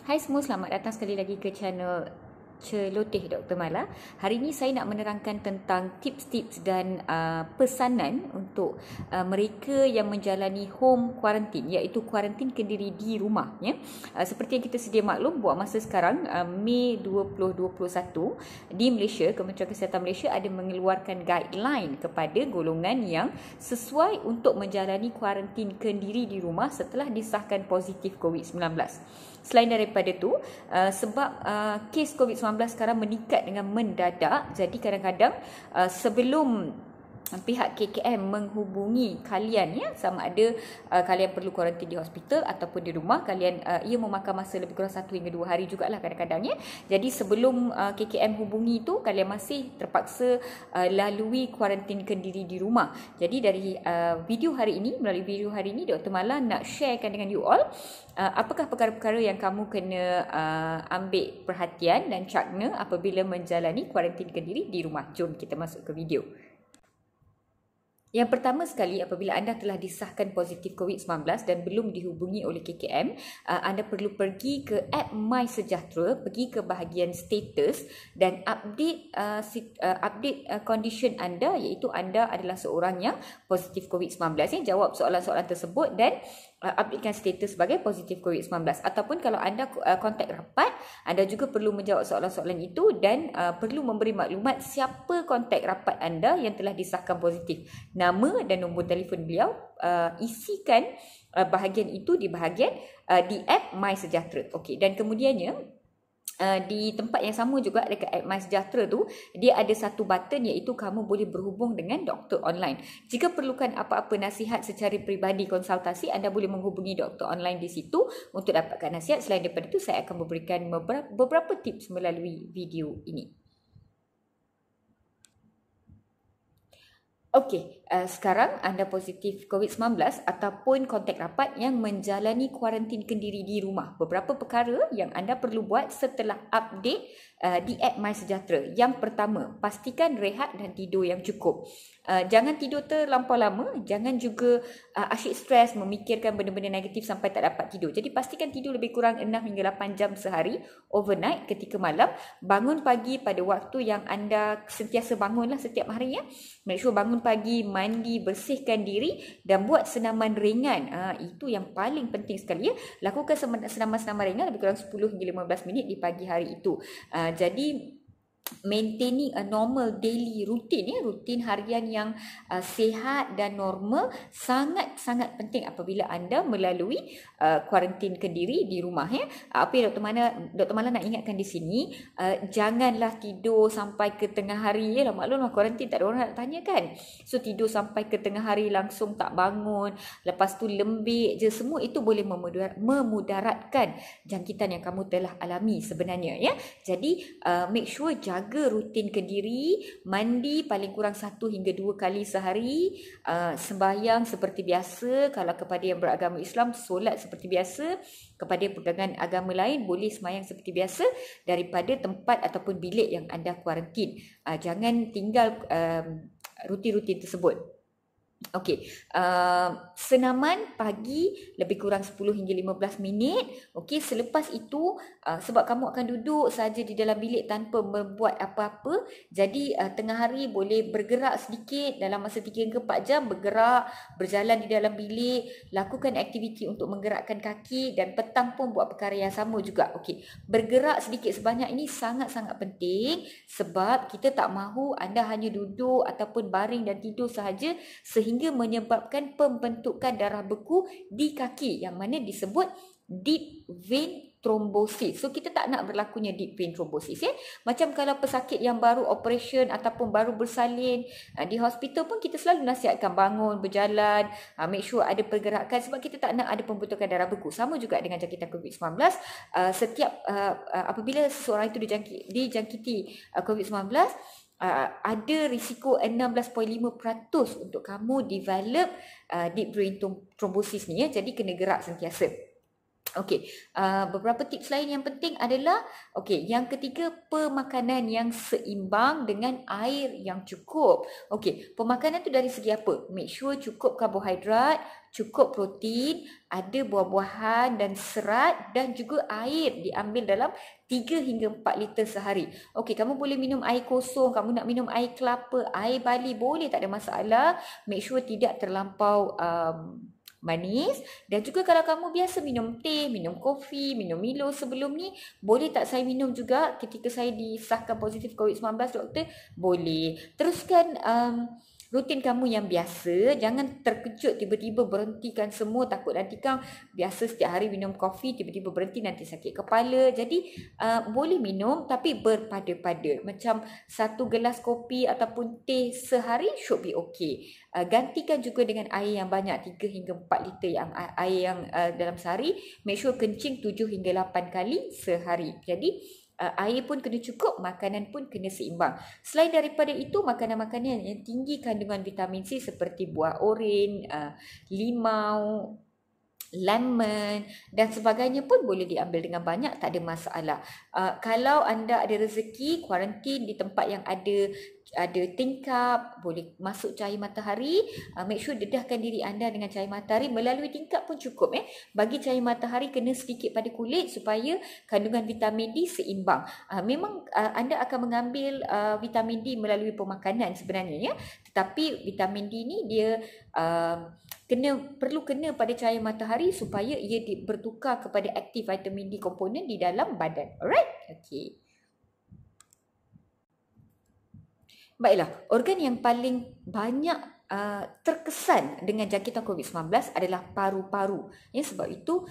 Hai semua, selamat datang sekali lagi ke channel Celoteh Dr. Mala. Hari ini saya nak menerangkan tentang tips-tips dan pesanan untuk mereka yang menjalani home quarantine, iaitu kuarantin kendiri di rumah. Ya. Seperti yang kita sedia maklum, buat masa sekarang, Mei 2021, di Malaysia, Kementerian Kesihatan Malaysia ada mengeluarkan guideline kepada golongan yang sesuai untuk menjalani kuarantin kendiri di rumah setelah disahkan positif COVID-19. Selain daripada itu, sebab kes COVID-19 sekarang meningkat dengan mendadak, jadi kadang-kadang sebelum pihak KKM menghubungi kalian, sama ada kalian perlu kuarantin di hospital ataupun di rumah, kalian ia memakan masa lebih kurang 1 hingga 2 hari jugalah kadang-kadang. Jadi sebelum KKM hubungi itu, kalian masih terpaksa lalui kuarantin kendiri di rumah. Jadi dari melalui video hari ini Dr. Mala nak sharekan dengan you all apakah perkara-perkara yang kamu kena ambil perhatian dan cakna apabila menjalani kuarantin kendiri di rumah. Jom kita masuk ke video. Yang pertama sekali, apabila anda telah disahkan positif COVID-19 dan belum dihubungi oleh KKM, anda perlu pergi ke app MySejahtera, pergi ke bahagian status dan update condition anda, iaitu anda adalah seorang yang positif COVID-19. Jawab soalan-soalan tersebut dan updatekan status sebagai positif COVID-19. Ataupun kalau anda kontak rapat, anda juga perlu menjawab soalan-soalan itu dan perlu memberi maklumat siapa kontak rapat anda yang telah disahkan positif. Nama dan nombor telefon beliau, isikan bahagian itu di bahagian di app MySejahtera. Okey, dan kemudiannya di tempat yang sama juga dekat app MySejahtera tu, dia ada satu button iaitu kamu boleh berhubung dengan doktor online. Jika perlukan apa-apa nasihat secara peribadi konsultasi, anda boleh menghubungi doktor online di situ untuk dapatkan nasihat. Selain daripada itu, saya akan memberikan beberapa tips melalui video ini. Okey, sekarang anda positif COVID-19 ataupun kontak rapat yang menjalani kuarantin kendiri di rumah. Beberapa perkara yang anda perlu buat setelah update di app MySejahtera. Yang pertama, pastikan rehat dan tidur yang cukup. Jangan tidur terlampau lama, jangan juga asyik stres memikirkan benda-benda negatif sampai tak dapat tidur. Jadi pastikan tidur lebih kurang 6 hingga 8 jam sehari, overnight ketika malam. Bangun pagi pada waktu yang anda sentiasa bangunlah setiap hari. Make sure bangun pagi, mandi, bersihkan diri dan buat senaman ringan. Itu yang paling penting sekali. Lakukan senaman-senaman ringan lebih kurang 10 hingga 15 minit di pagi hari itu. Jadi maintaining a normal daily routine, rutin harian yang sihat dan normal sangat-sangat penting apabila anda melalui kuarantin kendiri di rumah. Apa yang Dr. Mala nak ingatkan di sini, janganlah tidur sampai ke tengah hari. Maklumlah kuarantin tak ada orang nak tanya kan. So tidur sampai ke tengah hari langsung tak bangun, lepas tu lembik je, semua itu boleh memudaratkan jangkitan yang kamu telah alami sebenarnya. Jadi make sure jaga rutin kendiri, mandi paling kurang 1 hingga 2 kali sehari, sembahyang seperti biasa. Kalau kepada yang beragama Islam, solat seperti biasa. Kepada pegangan agama lain, boleh sembahyang seperti biasa daripada tempat ataupun bilik yang anda kuarantin. Jangan tinggal rutin-rutin tersebut. Okey, senaman pagi lebih kurang 10 hingga 15 minit. Okey, selepas itu sebab kamu akan duduk saja di dalam bilik tanpa membuat apa-apa, jadi tengah hari boleh bergerak sedikit dalam masa 3 hingga 4 jam, bergerak, berjalan di dalam bilik, lakukan aktiviti untuk menggerakkan kaki, dan petang pun buat perkara yang sama juga. Okey, bergerak sedikit sebanyak ini sangat-sangat penting sebab kita tak mahu anda hanya duduk ataupun baring dan tidur sahaja sehingga menyebabkan pembentukan darah beku di kaki yang mana disebut deep vein thrombosis. So kita tak nak berlakunya deep vein thrombosis. Macam kalau pesakit yang baru operation ataupun baru bersalin di hospital pun, kita selalu nasihatkan bangun, berjalan, make sure ada pergerakan sebab kita tak nak ada pembentukan darah beku. Sama juga dengan jangkitan COVID-19. Setiap apabila seseorang itu dijangkiti COVID-19, ada risiko 16.5% untuk kamu develop deep vein thrombosis ni. Jadi kena gerak sentiasa. Okey, beberapa tips lain yang penting adalah, okey, yang ketiga, pemakanan yang seimbang dengan air yang cukup. Okey, pemakanan tu dari segi apa? Make sure cukup karbohidrat, cukup protein, ada buah-buahan dan serat dan juga air diambil dalam 3 hingga 4 liter sehari. Okey, kamu boleh minum air kosong, kamu nak minum air kelapa, air barli, boleh, tak ada masalah. Make sure tidak terlampau manis. Dan juga kalau kamu biasa minum teh, minum kopi, minum Milo sebelum ni, boleh tak saya minum juga ketika saya disahkan positif COVID-19, doktor? Boleh. Teruskan rutin kamu yang biasa. Jangan terkejut tiba-tiba berhentikan semua, takut nanti kan biasa setiap hari minum kopi, tiba-tiba berhenti nanti sakit kepala. Jadi boleh minum tapi berpada-pada. Macam 1 gelas kopi ataupun teh sehari should be okay. Gantikan juga dengan air yang banyak, 3 hingga 4 liter yang air yang dalam sehari. Make sure kencing 7 hingga 8 kali sehari. Jadi air pun kena cukup, makanan pun kena seimbang. Selain daripada itu, makanan-makanan yang tinggi kandungan vitamin C seperti buah oren, limau, lemon dan sebagainya pun boleh diambil dengan banyak, tak ada masalah. Kalau anda ada rezeki kuarantin di tempat yang ada tingkap, boleh masuk cahaya matahari, make sure dedahkan diri anda dengan cahaya matahari. Melalui tingkap pun cukup. Bagi cahaya matahari kena sedikit pada kulit supaya kandungan vitamin D seimbang. Memang anda akan mengambil vitamin D melalui pemakanan sebenarnya, ya. Tetapi vitamin D ni dia perlu kena pada cahaya matahari supaya ia bertukar kepada aktif vitamin D komponen di dalam badan. Alright? Okey. Baiklah, organ yang paling banyak terkesan dengan jangkitan COVID-19 adalah paru-paru. Ya, sebab itu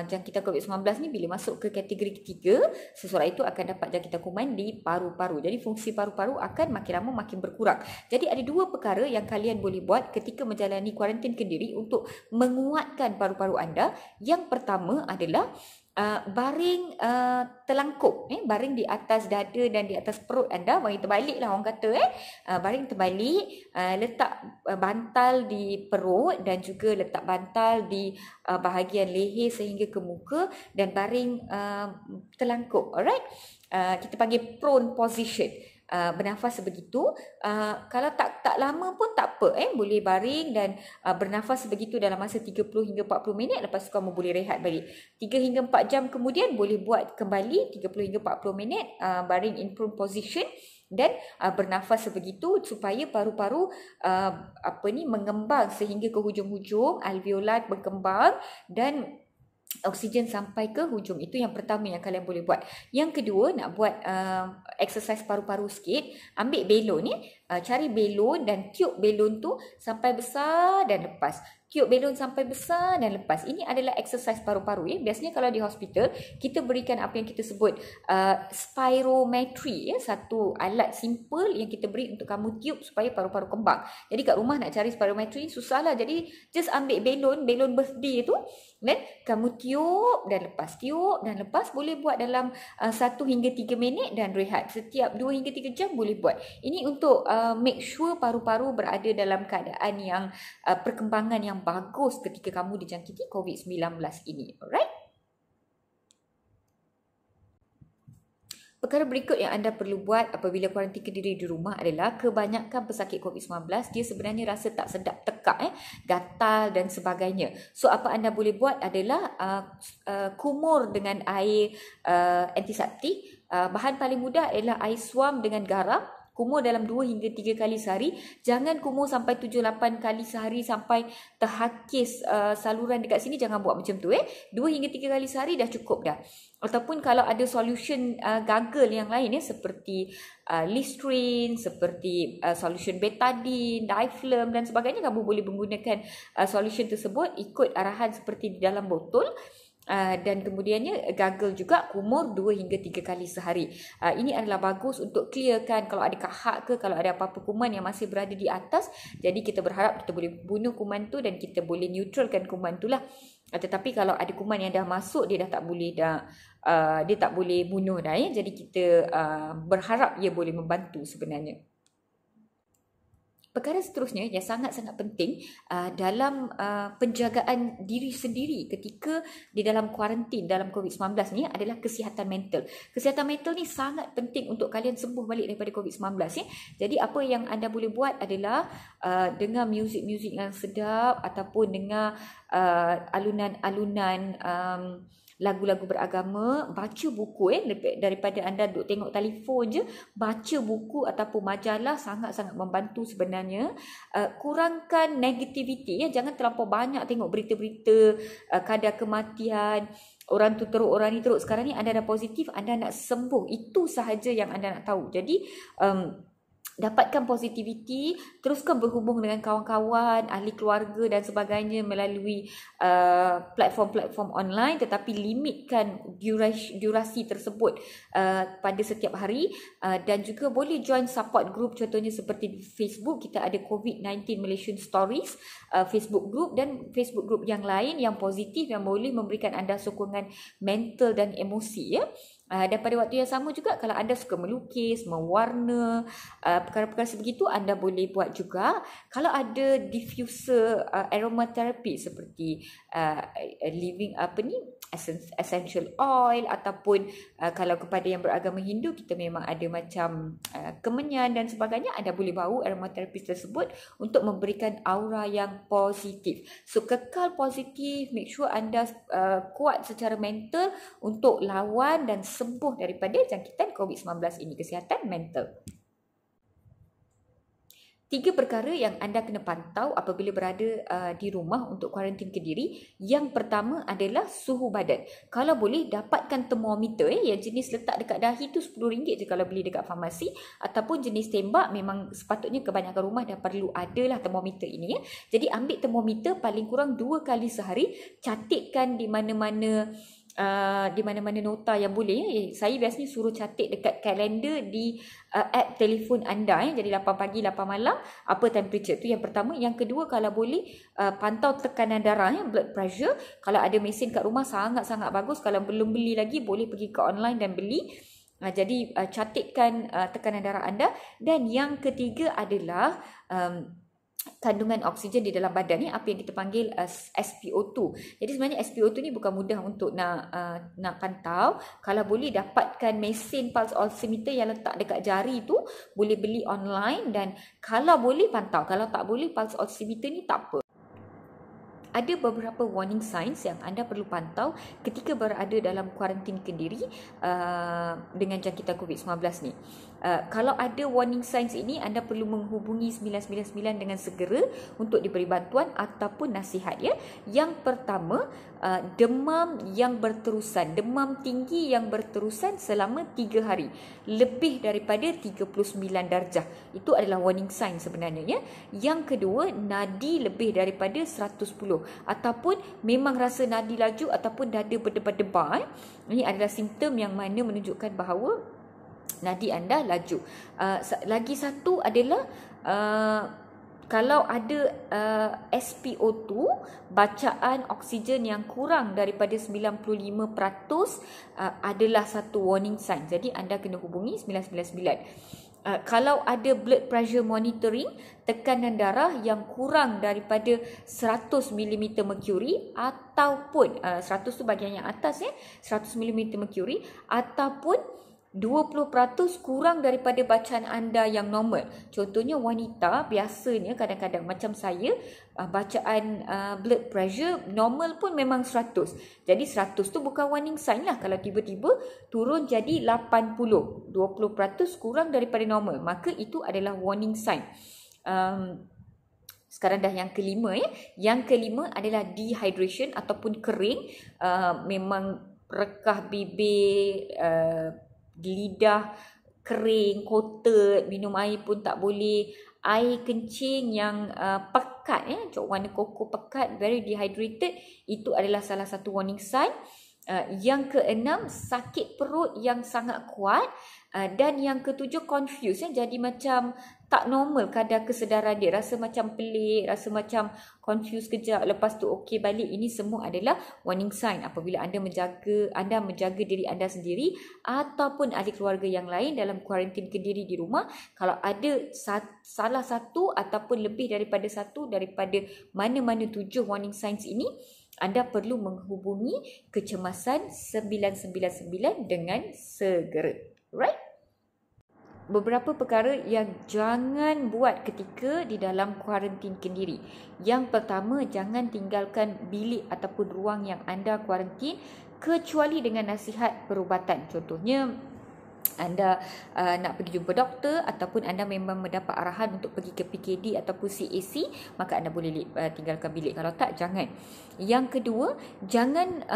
jangkitan COVID-19 ni bila masuk ke kategori ketiga, seseorang itu akan dapat jangkitan kuman di paru-paru. Jadi fungsi paru-paru akan makin lama makin berkurang. Jadi ada 2 perkara yang kalian boleh buat ketika menjalani kuarantin kendiri untuk menguatkan paru-paru anda. Yang pertama adalah baring terlangkup, baring di atas dada dan di atas perut anda, baring terbalik lah orang kata, baring terbalik, letak bantal di perut dan juga letak bantal di bahagian leher sehingga ke muka dan baring terlangkup. Alright, kita panggil prone position. Bernafas sebegitu. Kalau tak lama pun tak apa, boleh baring dan bernafas sebegitu dalam masa 30 hingga 40 minit. Lepas tu kamu boleh rehat balik. 3 hingga 4 jam kemudian boleh buat kembali 30 hingga 40 minit baring in prone position dan bernafas sebegitu supaya paru-paru mengembang sehingga ke hujung-hujung alveolar, berkembang dan oksigen sampai ke hujung. Itu yang pertama yang kalian boleh buat. Yang kedua, nak buat exercise paru-paru sikit, ambil belon ni, cari belon dan tiup belon tu sampai besar dan lepas. Tiup belon sampai besar dan lepas. Ini adalah exercise paru-paru. Biasanya kalau di hospital, kita berikan apa yang kita sebut spirometry. Satu alat simple yang kita beri untuk kamu tiup supaya paru-paru kembang. Jadi kat rumah nak cari spirometry susah lah. Jadi just ambil belon birthday tu dan kamu tiup dan lepas. Tiup dan lepas boleh buat dalam 1 hingga 3 minit dan rehat. Setiap 2 hingga 3 jam boleh buat. Ini untuk make sure paru-paru berada dalam keadaan yang perkembangan yang bagus ketika kamu dijangkiti COVID-19 ini. Alright? Perkara berikut yang anda perlu buat apabila kuarantin kendiri di rumah adalah kebanyakan pesakit COVID-19 dia sebenarnya rasa tak sedap, tekak, gatal dan sebagainya. So apa anda boleh buat adalah kumur dengan air antiseptik. Bahan paling mudah adalah air suam dengan garam. Kumur dalam 2 hingga 3 kali sehari. Jangan kumur sampai 7-8 kali sehari sampai terhakis saluran dekat sini. Jangan buat macam tu. 2 hingga 3 kali sehari dah cukup dah. Ataupun kalau ada solution gargle yang lain seperti Listerine, seperti solution betadine, Diflum dan sebagainya, kamu boleh menggunakan solution tersebut ikut arahan seperti di dalam botol. Dan kemudiannya gargle juga kumur 2 hingga 3 kali sehari. Ini adalah bagus untuk clearkan kalau ada kahak ke, kalau ada apa-apa kuman yang masih berada di atas. Jadi kita berharap kita boleh bunuh kuman tu dan kita boleh neutralkan kuman tu lah. Tetapi kalau ada kuman yang dah masuk, dia dah tak boleh dia tak boleh bunuh dah. Jadi kita berharap ia boleh membantu sebenarnya. Perkara seterusnya yang sangat-sangat penting dalam penjagaan diri sendiri ketika di dalam kuarantin dalam COVID-19 ni adalah kesihatan mental. Kesihatan mental ni sangat penting untuk kalian sembuh balik daripada COVID-19 ya. Jadi apa yang anda boleh buat adalah dengar muzik-muzik yang sedap ataupun dengar alunan-alunan lagu-lagu beragama, baca buku daripada anda duduk tengok telefon je, baca buku ataupun majalah sangat-sangat membantu sebenarnya. Kurangkan negativiti ya, jangan terlampau banyak tengok berita-berita kadar kematian, orang tu teruk, orang ni teruk. Sekarang ni anda dah positif, anda nak sembuh, itu sahaja yang anda nak tahu. Jadi dapatkan positivity, teruskan berhubung dengan kawan-kawan, ahli keluarga dan sebagainya melalui platform-platform online, tetapi limitkan durasi tersebut pada setiap hari, dan juga boleh join support group, contohnya seperti di Facebook kita ada COVID-19 Malaysian Stories Facebook group, dan Facebook group yang lain yang positif yang boleh memberikan anda sokongan mental dan emosi ya. Dan pada waktu yang sama juga, kalau anda suka melukis, mewarna, perkara-perkara sebegitu anda boleh buat juga. Kalau ada diffuser aromatherapy seperti essential oil, ataupun kalau kepada yang beragama Hindu kita memang ada macam kemenyan dan sebagainya, anda boleh bawa aromatherapy tersebut untuk memberikan aura yang positif. So kekal positif, make sure anda kuat secara mental untuk lawan dan sembuh daripada jangkitan COVID-19 ini, kesihatan mental. 3 perkara yang anda kena pantau apabila berada di rumah untuk kuarantin ke diri. Yang pertama adalah suhu badan. Kalau boleh dapatkan termometer yang jenis letak dekat dahi tu RM10 je kalau beli dekat farmasi, ataupun jenis tembak. Memang sepatutnya kebanyakan rumah dah perlu adalah termometer ini ya. Jadi ambil termometer paling kurang 2 kali sehari, catatkan di mana-mana nota yang boleh ya. Saya biasanya suruh catat dekat kalender di app telefon anda ya. Jadi 8 pagi 8 malam apa temperature tu yang pertama. Yang kedua, kalau boleh pantau tekanan darah ya, blood pressure. Kalau ada mesin kat rumah sangat-sangat bagus. Kalau belum beli lagi boleh pergi ke online dan beli. Jadi catatkan tekanan darah anda. Dan yang ketiga adalah kandungan oksigen di dalam badan ni, apa yang kita panggil SpO2. Jadi sebenarnya SpO2 ni bukan mudah untuk nak pantau. Kalau boleh dapatkan mesin pulse oximeter yang letak dekat jari tu, boleh beli online, dan kalau boleh pantau. Kalau tak boleh, pulse oximeter ni tak apa. Ada beberapa warning signs yang anda perlu pantau ketika berada dalam kuarantin kendiri dengan jangkitan COVID-19 ni. Kalau ada warning signs ini, anda perlu menghubungi 999 dengan segera untuk diberi bantuan ataupun nasihat ya. Yang pertama, demam yang berterusan, demam tinggi yang berterusan selama 3 hari, lebih daripada 39 darjah. Itu adalah warning sign sebenarnya ya. Yang kedua, nadi lebih daripada 110, ataupun memang rasa nadi laju ataupun dada berdebar-debar. Ini adalah simptom yang mana menunjukkan bahawa nadi anda laju. Lagi satu adalah kalau ada SpO2, bacaan oksigen yang kurang daripada 95% adalah satu warning sign. Jadi anda kena hubungi 999. Kalau ada blood pressure monitoring, tekanan darah yang kurang daripada 100 mm mercury, ataupun 100 tu bahagian yang atas ya, 100 mm mercury, ataupun 20% kurang daripada bacaan anda yang normal. Contohnya wanita biasanya kadang-kadang macam saya, bacaan blood pressure normal pun memang 100. Jadi 100 tu bukan warning sign lah. Kalau tiba-tiba turun jadi 80, 20% kurang daripada normal, maka itu adalah warning sign. Sekarang dah yang kelima ya. Yang kelima adalah dehydration ataupun kering. Memang rekah bibir, lidah kering, kotak, minum air pun tak boleh, air kencing yang pekat ya, warna koko pekat, very dehydrated, itu adalah salah satu warning sign. Yang keenam, sakit perut yang sangat kuat, dan yang ketujuh, confused ya, jadi macam tak normal kadar kesedaran dia, rasa macam pelik, rasa macam confused kejap, lepas tu okey balik. Ini semua adalah warning sign apabila anda menjaga diri anda sendiri ataupun ahli keluarga yang lain dalam kuarantin kendiri di rumah. Kalau ada salah satu ataupun lebih daripada satu daripada mana-mana 7 warning signs ini, anda perlu menghubungi kecemasan 999 dengan segera. Right? Beberapa perkara yang jangan buat ketika di dalam kuarantin kendiri. Yang pertama, jangan tinggalkan bilik ataupun ruang yang anda kuarantin kecuali dengan nasihat perubatan. Contohnya, anda nak pergi jumpa doktor ataupun anda memang mendapat arahan untuk pergi ke PKD ataupun CAC, maka anda boleh tinggalkan bilik. Kalau tak, jangan. Yang kedua, jangan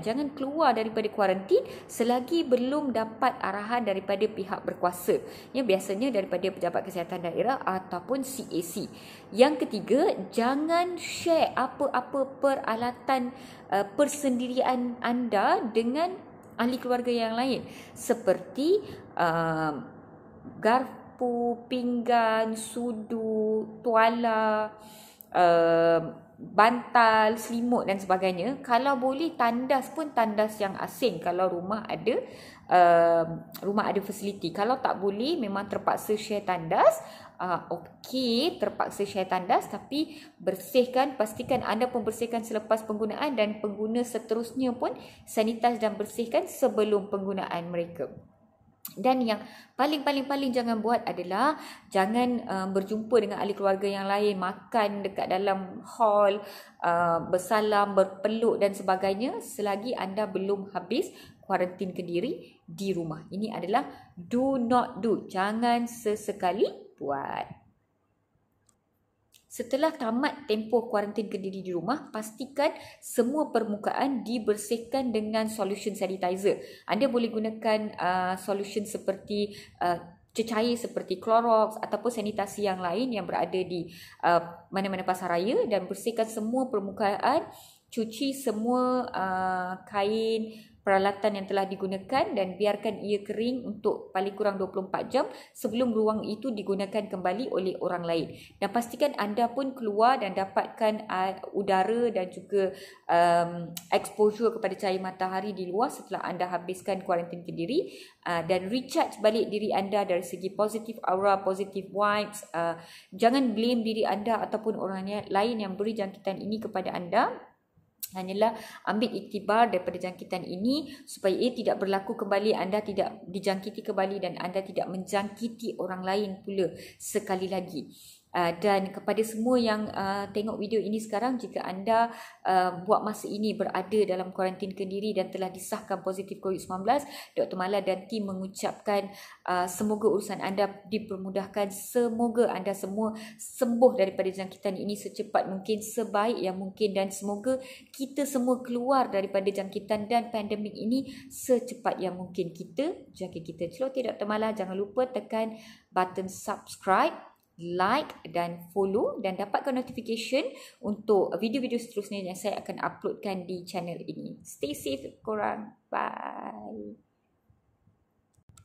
jangan keluar daripada kuarantin selagi belum dapat arahan daripada pihak berkuasa. Biasanya daripada pejabat kesihatan daerah ataupun CAC. Yang ketiga, jangan share apa-apa peralatan persendirian anda dengan ahli keluarga yang lain, seperti garpu, pinggan, sudu, tuala, bantal, selimut dan sebagainya. Kalau boleh tandas pun tandas yang asing kalau rumah ada fasiliti. Kalau tak boleh, memang terpaksa share tandas, okey, terpaksa share tandas, tapi pastikan anda pun bersihkan selepas penggunaan, dan pengguna seterusnya pun sanitize dan bersihkan sebelum penggunaan mereka. Dan yang paling jangan buat adalah jangan berjumpa dengan ahli keluarga yang lain, makan dekat dalam hall, bersalam, berpeluk dan sebagainya selagi anda belum habis kuarantin kendiri di rumah. Ini adalah do not do. Jangan sesekali buat. Setelah tamat tempoh kuarantin kendiri di rumah, pastikan semua permukaan dibersihkan dengan solution sanitizer. Anda boleh gunakan solution seperti cecair seperti Clorox ataupun sanitasi yang lain yang berada di mana-mana pasaraya, dan bersihkan semua permukaan, cuci semua kain, peralatan yang telah digunakan, dan biarkan ia kering untuk paling kurang 24 jam sebelum ruang itu digunakan kembali oleh orang lain. Dan pastikan anda pun keluar dan dapatkan udara dan juga exposure kepada cahaya matahari di luar setelah anda habiskan kuarantin kendiri, dan recharge balik diri anda dari segi positive aura, positive vibes. Jangan blame diri anda ataupun orang lain yang beri jangkitan ini kepada anda. Hanyalah ambil iktibar daripada jangkitan ini supaya ia tidak berlaku kembali, anda tidak dijangkiti kembali dan anda tidak menjangkiti orang lain pula sekali lagi. Dan kepada semua yang tengok video ini sekarang, jika anda buat masa ini berada dalam kuarantin kendiri dan telah disahkan positif COVID-19, Dr. Mala dan tim mengucapkan semoga urusan anda dipermudahkan, semoga anda semua sembuh daripada jangkitan ini secepat mungkin, sebaik yang mungkin, dan semoga kita semua keluar daripada jangkitan dan pandemik ini secepat yang mungkin. Kita jaga kita. Celoteh Dr. Mala, jangan lupa tekan button subscribe, like dan follow, dan dapatkan notification untuk video-video seterusnya yang saya akan uploadkan di channel ini. Stay safe korang. Bye.